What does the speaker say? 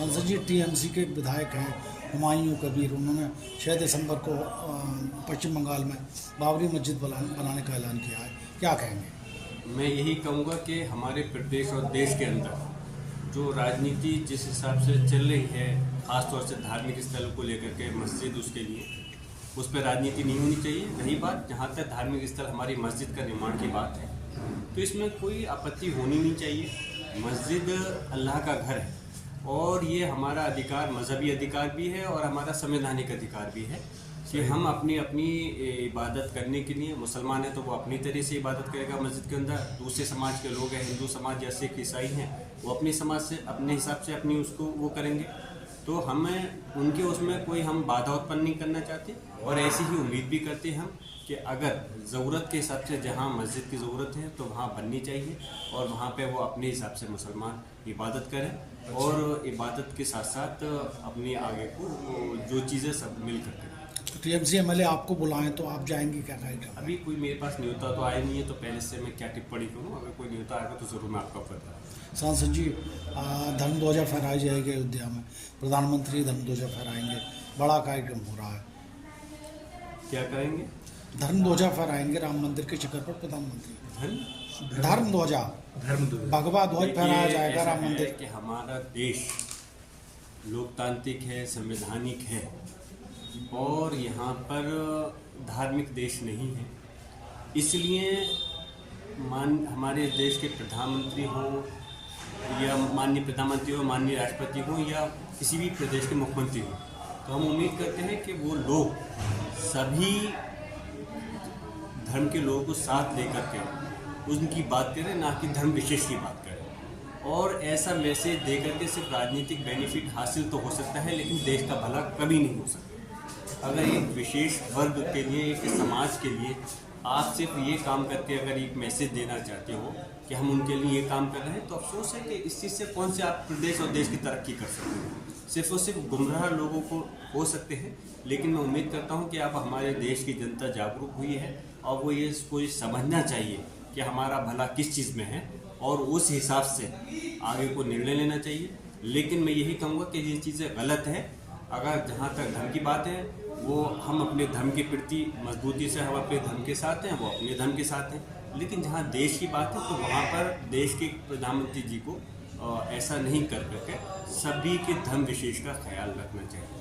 सांसद जी, टीएमसी के एक विधायक हैं हुमायूं कबीर, उन्होंने 6 दिसंबर को पश्चिम बंगाल में बाबरी मस्जिद बनाने का ऐलान किया है, क्या कहेंगे? मैं यही कहूँगा कि हमारे प्रदेश और देश के अंदर जो राजनीति जिस हिसाब से चल रही है, ख़ासतौर से धार्मिक स्थलों को लेकर के मस्जिद, उसके लिए उस पर राजनीति नहीं होनी चाहिए। रही बात जहाँ तक धार्मिक स्थल हमारी मस्जिद का निर्माण की बात है, तो इसमें कोई आपत्ति होनी नहीं चाहिए। मस्जिद अल्लाह का घर है और ये हमारा अधिकार, मजहबी अधिकार भी है और हमारा संवैधानिक अधिकार भी है कि हम अपनी अपनी इबादत करने के लिए, मुसलमान है तो वो अपनी तरह से इबादत करेगा मस्जिद के अंदर, दूसरे समाज के लोग हैं, हिंदू समाज या सिख ईसाई हैं, वो अपने समाज से अपने हिसाब से अपनी उसको वो करेंगे। तो हमें उनके उसमें कोई हम बाधा उत्पन्न नहीं करना चाहते और ऐसी ही उम्मीद भी करते हैं हम कि अगर ज़रूरत के हिसाब से जहाँ मस्जिद की ज़रूरत है तो वहाँ बननी चाहिए और वहाँ पे वो अपने हिसाब से मुसलमान इबादत करें और इबादत के साथ साथ अपनी आगे को जो चीज़ें सब मिल कर करें। टीएमसी एमएलए आपको बुलाएं तो आप जाएंगे क्या कार्यक्रम? अभी कोई मेरे पास न्योता तो आया नहीं है, तो पहले से मैं क्या टिप्पणी करूँ। अगर कोई न्योता आएगा तो ज़रूर मैं आपको बताऊँ। सांसद जी, धर्म ध्वजा फहराई जाएगी अयोध्या में, प्रधानमंत्री धर्म ध्वजा फहराएंगे, बड़ा कार्यक्रम हो रहा है। क्या करेंगे? धर्म ध्वजा फहराएंगे राम मंदिर के शिखर पर प्रधानमंत्री। धर्म ध्वजा, भगवा ध्वज फहराया जाएगा राम मंदिर। कि हमारा देश लोकतांत्रिक है, संवैधानिक है और यहाँ पर धार्मिक देश नहीं है, इसलिए हमारे देश के प्रधानमंत्री हो या माननीय प्रधानमंत्री हो, माननीय राष्ट्रपति हो या किसी भी प्रदेश के मुख्यमंत्री हो, तो हम उम्मीद करते हैं कि वो लोग सभी धर्म के लोगों को साथ लेकर के उनकी बात करें, ना कि धर्म विशेष की बात करें। और ऐसा मैसेज दे करके सिर्फ राजनीतिक बेनिफिट हासिल तो हो सकता है, लेकिन देश का भला कभी नहीं हो सकता। अगर एक विशेष वर्ग के लिए, एक समाज के लिए आप सिर्फ ये काम करके अगर एक मैसेज देना चाहते हो कि हम उनके लिए ये काम कर रहे हैं, तो अफसोस है कि इस चीज़ से कौन से आप प्रदेश और देश की तरक्की कर सकते हैं। सिर्फ और सिर्फ गुमराह लोगों को हो सकते हैं, लेकिन मैं उम्मीद करता हूँ कि अब हमारे देश की जनता जागरूक हुई है और वो ये इसको समझना चाहिए कि हमारा भला किस चीज़ में है और उस हिसाब से आगे को निर्णय लेना चाहिए। लेकिन मैं यही कहूँगा कि ये चीज़ें गलत है। अगर जहाँ तक धर्म की बात है, वो हम अपने धर्म के प्रति मजबूती से हम अपने धर्म के साथ हैं, वो अपने धर्म के साथ हैं। लेकिन जहाँ देश की बात है तो वहाँ पर देश के प्रधानमंत्री जी को ऐसा नहीं कर करके सभी के धर्म विशेष का ख्याल रखना चाहिए।